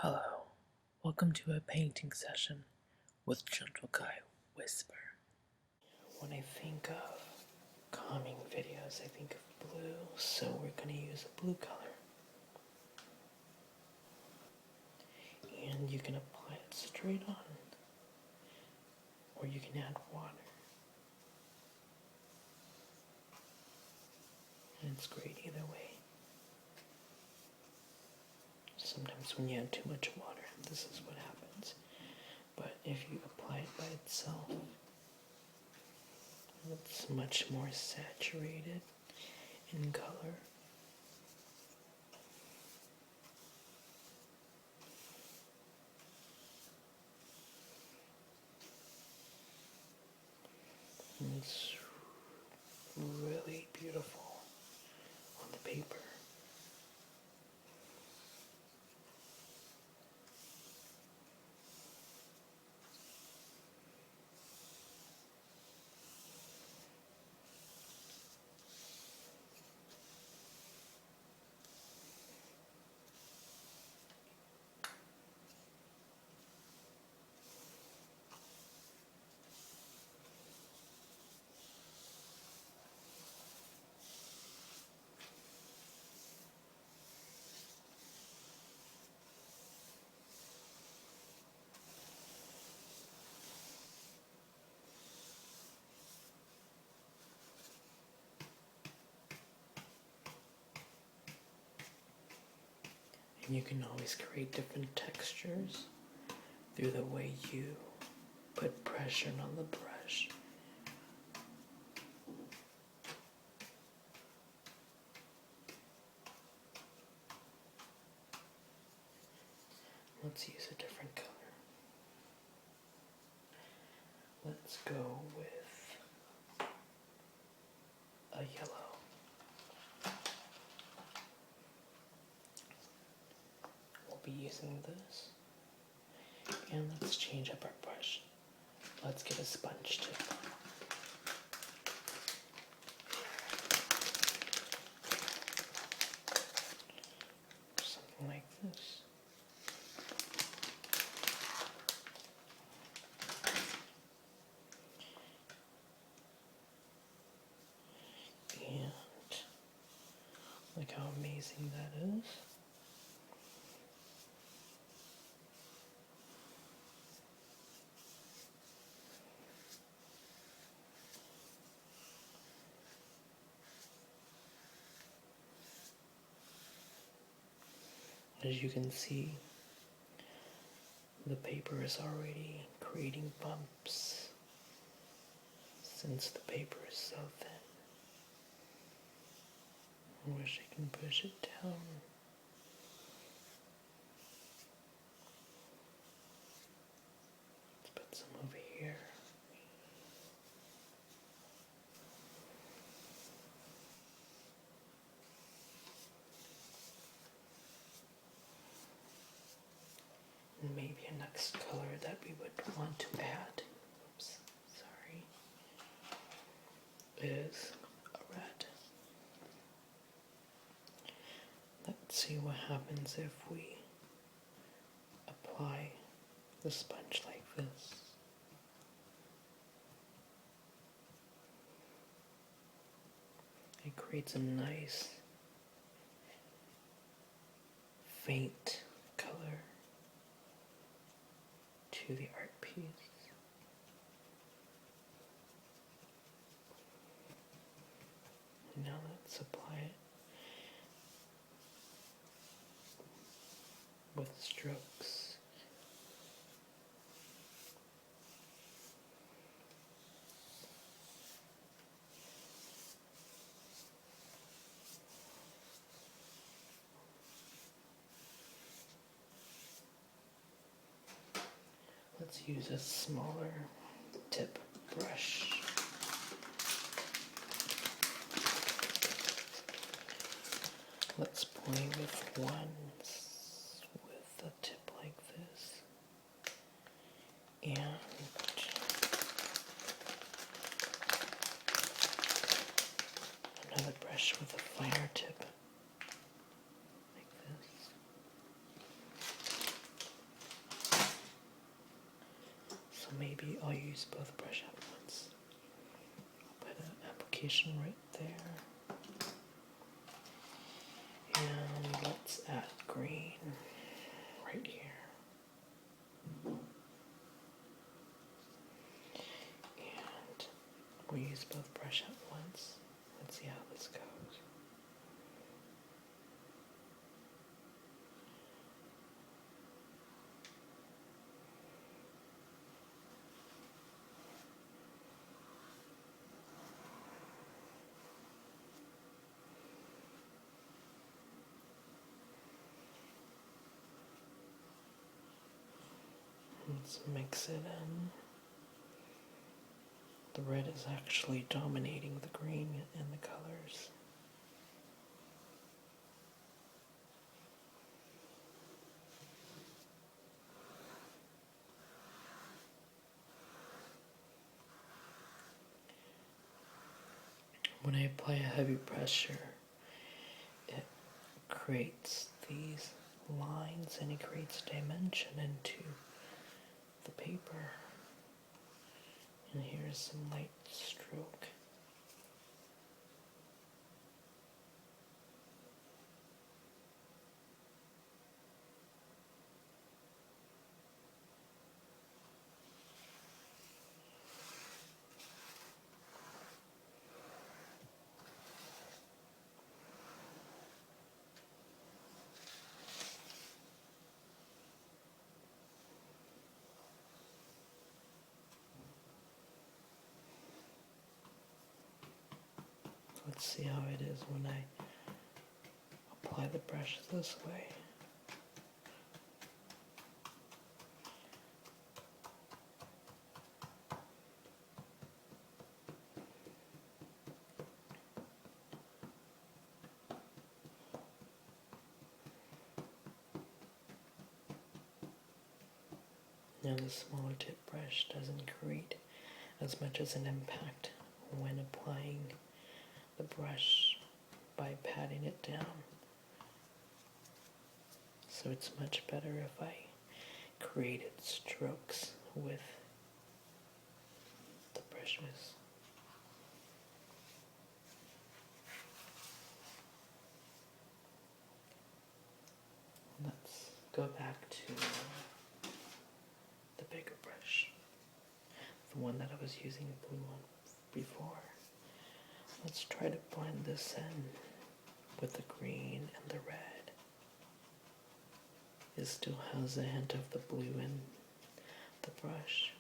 Hello, welcome to a painting session with GentleGuyWhisper. When I think of calming videos, I think of blue, so we're going to use a blue color. And you can apply it straight on, or you can add water. And it's great either way. Sometimes when you add too much water, this is what happens. But if you apply it by itself, it's much more saturated in color. And it's really beautiful on the paper. And you can always create different textures through the way you put pressure on the brush. Let's use a different color. Let's go with a yellow. We'll be using this. And let's change up our brush. Let's get a sponge tip. Something like this. And look how amazing that is. As you can see, the paper is already creating bumps since the paper is so thin. I wish I can push it down. Let's put some over here. And maybe a next color that we would want to add, oops, sorry, is a red. Let's see what happens if we apply the sponge like this. It creates a nice faint color to the art piece. Now let's apply it with strokes. Let's use a smaller tip brush. Let's play with ones with a tip like this. And another brush with a finer tip. Like this. maybe I'll use both brush at once. I'll put an application right there. And let's add green right here. And we'll use both brush at once. Let's see how this goes. Let's mix it in. The red is actually dominating the green and the colors. When I apply a heavy pressure, it creates these lines and it creates dimension into the paper. And here's some light stroke. Let's see how it is when I apply the brush this way. Now the smaller tip brush doesn't create as much as an impact when applying the brush by patting it down. So it's much better if I created strokes with the brushes. Let's go back to the bigger brush, the one that I was using the blue one before. Let's try to blend this in with the green and the red. It still has a hint of the blue in the brush.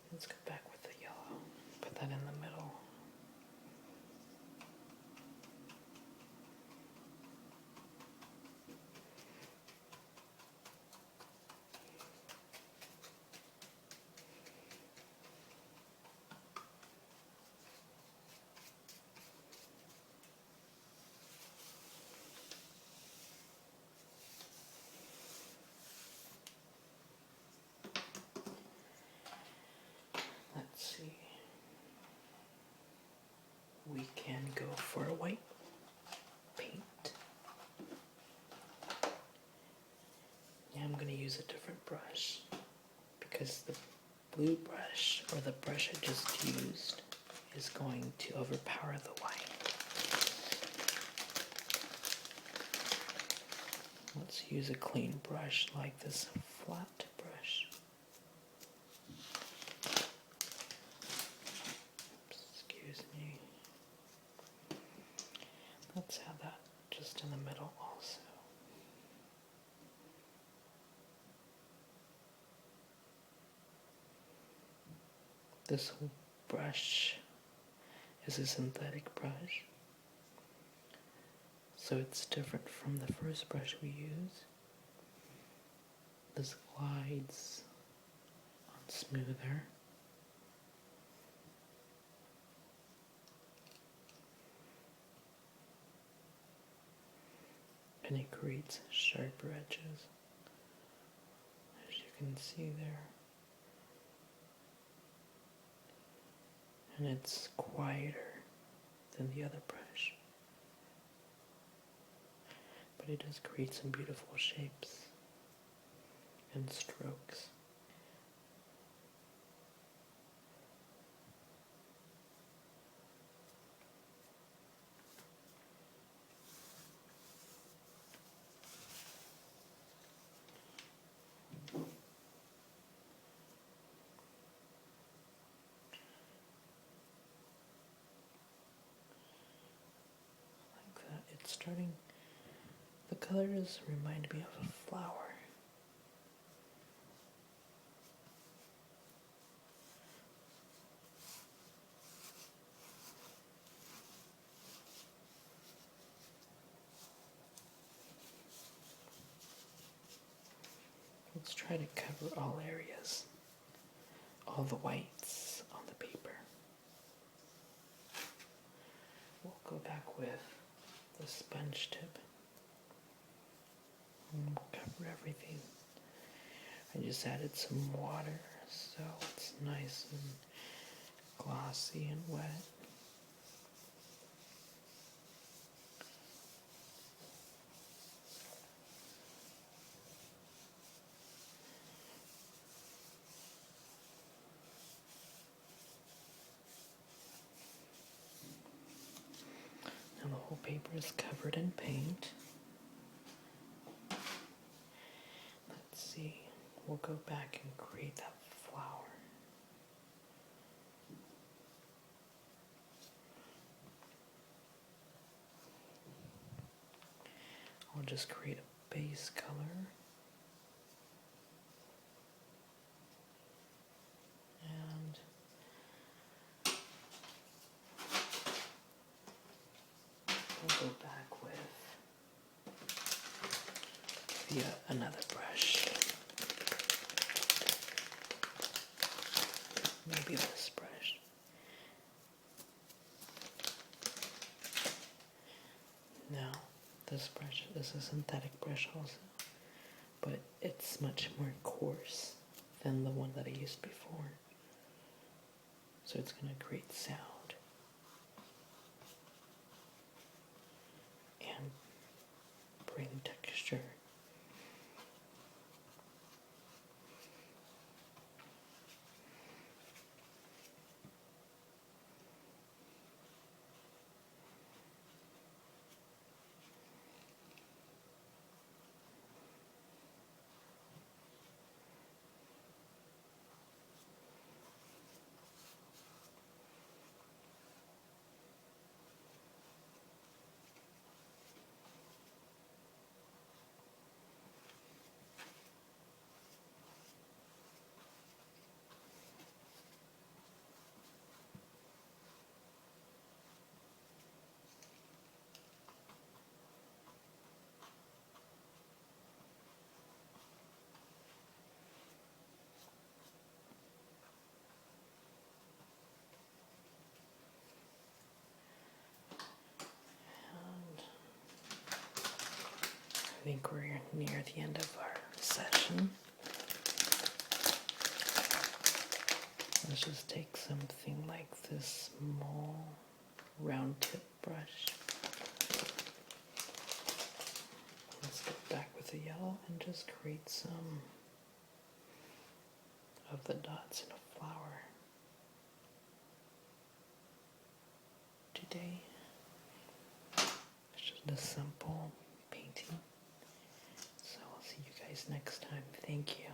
Let's go back with the yellow, put that in the middle. Let's see. We can go for a white paint. Yeah, I'm going to use a different brush because the blue brush, or the brush I just used, is going to overpower the white. Let's use a clean brush like this flat brush. Excuse me. Let's have that just in the middle also. This brush is a synthetic brush, so it's different from the first brush we used. This glides on smoother. and it creates sharper edges, as you can see there. And it's quieter than the other brush, but it does create some beautiful shapes and strokes. Like that, it's starting, the colors remind me of a flower. Let's try to cover all areas, all the whites on the paper. We'll go back with the sponge tip and we'll cover everything. I just added some water so it's nice and glossy and wet. Now the whole paper is covered in paint. Let's see, we'll go back and create that flower. I'll just create a base color. And we'll go back with another brush. Maybe this brush. Now, this brush is a synthetic brush also, but it's much more coarse than the one that I used before. So it's going to create sound and bring texture. I think we're near the end of our session. Let's just take something like this small round tip brush. Let's go back with the yellow and just create some of the dots in a flower. Today, it's just a simple painting. So I'll see you guys next time. Thank you.